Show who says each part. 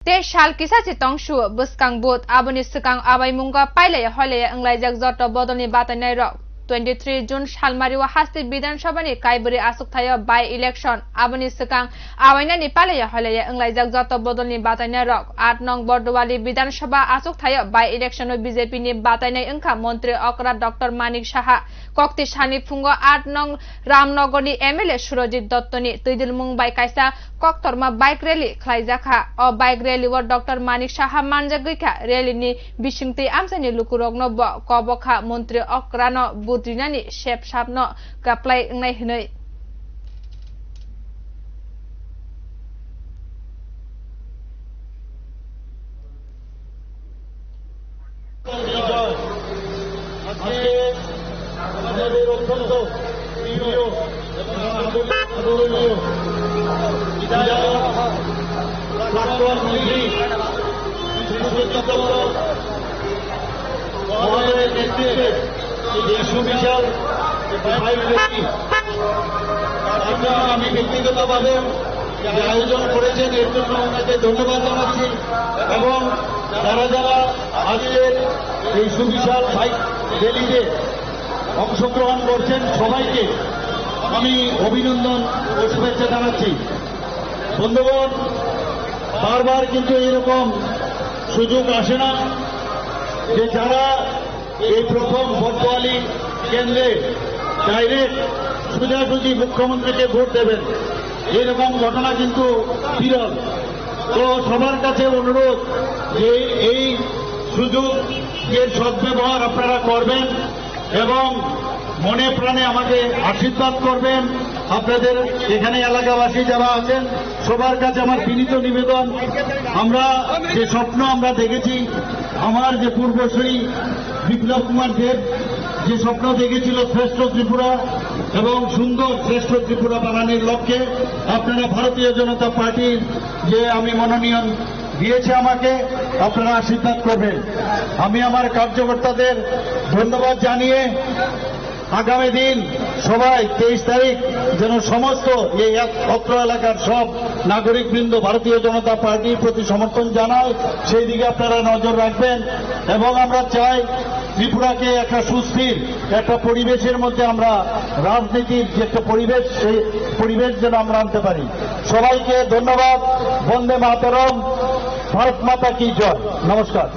Speaker 1: te shal kisa chitong shu buskang bot aboni sukang abai munga paile hole anglai jak jot bodoni batanai ro 23 June Shalmariwa Hasti Bidan Shabani Kaiburi Asuk Thaya by election Abani Sukang Awaina Nipalaya Holaya Anglai Jak Jot Bodoni Batana Rock 8 Nong Bordwali Bidan Sabha Asuk Thaya by election BJP ni Batana Inka Montri Okra Dr. Manik Shaha Kokti Shani Fungo 8 Nong Ramnogoni MLA Surojit Dottoni Tuidil Mumbai Kaisa Koktorma bike rally Klaizaka or bike rally war Dr. Manik Shaha Manjagika rally ni Bishingti Amsani Lukurogno Kobokha Montri Okrano Budrinani Shep Shabno Kaplay Nahinoi
Speaker 2: সুবিশাল আমি ব্যক্তিগতভাবে যে আয়োজন করেছেন এর জন্য ওনাকে ধন্যবাদ জানাচ্ছি এবং যারা যারা আজকের এই সুবিশাল বাইক র্যালিতে অংশগ্রহণ করছেন সবাইকে আমি অভিনন্দন ও শুভেচ্ছা জানাচ্ছি। বন্ধুগণ, বারবার কিন্তু এরকম সুযোগ আসে না যে যারা এই প্রথম বটওয়ালি কেন্দ্রে ডাইরেক্ট সোজাসুজি মুখ্যমন্ত্রীকে ভোট দেবেন, এরকম ঘটনা কিন্তু বিরল। তো সবার কাছে অনুরোধ যে এই সুযোগের সদ্ব্যবহার আপনারা করবেন এবং মনে প্রাণে আমাকে আশীর্বাদ করবেন। আপনাদের এখানে এলাকাবাসী যারা আছেন সবার কাছে আমার বিনীত নিবেদন, আমরা যে স্বপ্ন আমরা দেখেছি, আমার যে পূর্বসূরি বিপ্লব কুমার দেব যে স্বপ্ন দেখেছিল শ্রেষ্ঠ ত্রিপুরা এবং সুন্দর শ্রেষ্ঠ ত্রিপুরা বানানোর লক্ষ্যে আপনারা ভারতীয় জনতা পার্টির যে আমি মনোনয়ন দিয়েছে আমাকে আপনারা আশীর্বাদ করবেন। আমি আমার কার্যকর্তাদের ধন্যবাদ জানিয়ে আগামী দিন সবাই 23 তারিখ যেন সমস্ত এই অত্র এলাকার সব নাগরিকবৃন্দ ভারতীয় জনতা পার্টির প্রতি সমর্থন জানায়, সেই দিকে আপনারা নজর রাখবেন এবং আমরা চাই ত্রিপুরাকে একটা সুস্থির একটা পরিবেশের মধ্যে আমরা রাজনীতির যে একটা পরিবেশ, সেই পরিবেশ যেন আমরা আনতে পারি। সবাইকে ধন্যবাদ। বন্দে মাতরম। ভারত মাতা কি জয়। নমস্কার।